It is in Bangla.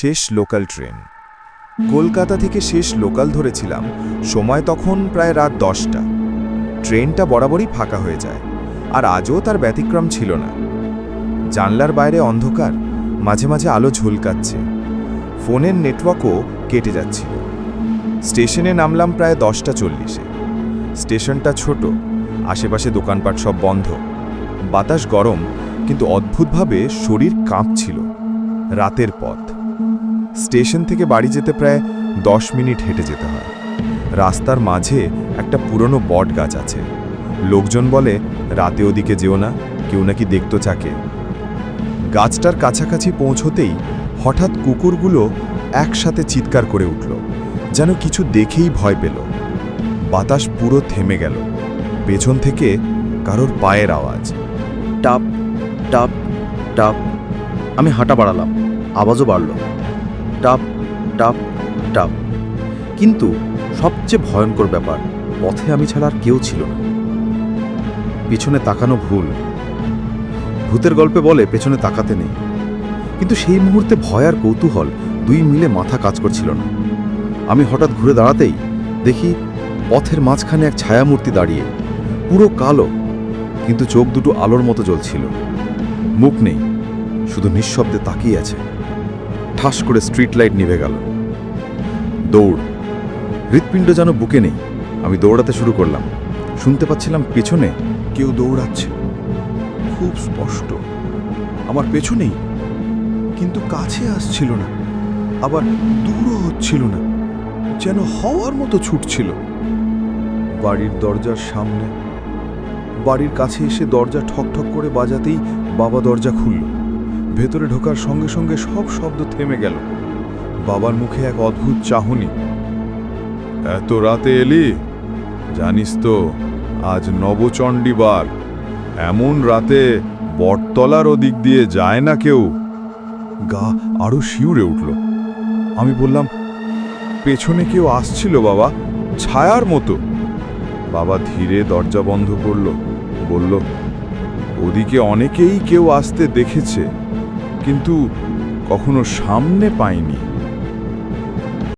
শেষ লোকাল ট্রেন। কলকাতা থেকে শেষ লোকাল ধরেছিলাম, সময় তখন প্রায় রাত 10টা। ট্রেনটা বরাবরই ফাঁকা হয়ে যায়, আর আজও তার ব্যতিক্রম ছিল না। জানলার বাইরে অন্ধকার, মাঝে মাঝে আলো ঝলকাচ্ছে। ফোনের নেটওয়ার্কও কেটে যাচ্ছিল। স্টেশনে নামলাম প্রায় 10:40-এ। স্টেশনটা ছোট, আশেপাশে দোকানপাট সব বন্ধ। বাতাস গরম, কিন্তু অদ্ভুতভাবে শরীর কাঁপছিল। রাতের পথ। স্টেশন থেকে বাড়ি যেতে প্রায় 10 মিনিট হেঁটে যেতে হয়। রাস্তার মাঝে একটা পুরনো বট গাছ আছে। লোকজন বলে রাতে ওদিকে যেও না, কেউ নাকি দেখতো চাকে। গাছটার কাছাকাছি পৌঁছতেই হঠাৎ কুকুরগুলো একসাথে চিৎকার করে উঠল, যেন কিছু দেখেই ভয় পেল। বাতাস পুরো থেমে গেল। পেছন থেকে কারোর পায়ের আওয়াজ। টাপ টাপ টাপ। আমি হাঁটা বাড়ালাম, আওয়াজও বাড়ল। টাপ টাপ টাপ। কিন্তু সবচেয়ে ভয়ঙ্কর ব্যাপার, পথে আমি ছাড়া আর কেউ ছিল না। পিছনে তাকানো ভুল। ভূতের গল্পে বলে পেছনে তাকাতে নেই, কিন্তু সেই মুহূর্তে ভয় আর কৌতূহল দুই মিলে মাথা কাজ করছিল না। আমি হঠাৎ ঘুরে দাঁড়াতেই দেখি পথের মাঝখানে এক ছায়ামূর্তি দাঁড়িয়ে, পুরো কালো, কিন্তু চোখ দুটো আলোর মতো জ্বলছিল। মুখ নেই, শুধু নিঃশব্দে তাকিয়ে আছে। ঠাস করে স্ট্রিট লাইট নিভে গেল। দৌড়। হৃৎপিণ্ড যেন বুকে নেই। আমি দৌড়াতে শুরু করলাম। শুনতে পাচ্ছিলাম পেছনে কেউ দৌড়াচ্ছে, খুব স্পষ্ট, আমার পেছনেই, কিন্তু কাছে আসছিল না, আবার দূরও হচ্ছিল না, যেন হওয়ার মতো ছুটছিল। বাড়ির দরজার সামনে, বাড়ির কাছে এসে দরজা ঠকঠক করে বাজাতেই বাবা দরজা খুলল। ভেতরে ঢোকার সঙ্গে সঙ্গে সব শব্দ থেমে গেল। বাবার মুখে এক অদ্ভুত চাহনি। এত রাতে এলি? জানিস তো আজ নবচণ্ডীবার, এমন রাতে বটতলার ওদিক দিয়ে যায় না কেউ। গা আরো শিউরে উঠল। আমি বললাম, পেছনে কেউ আসছিল বাবা, ছায়ার মতো। বাবা ধীরে দরজা বন্ধ করল, বলল, ওদিকে অনেকেই কেউ আসতে দেখেছে, কিন্তু কখনো সামনে পায়নি।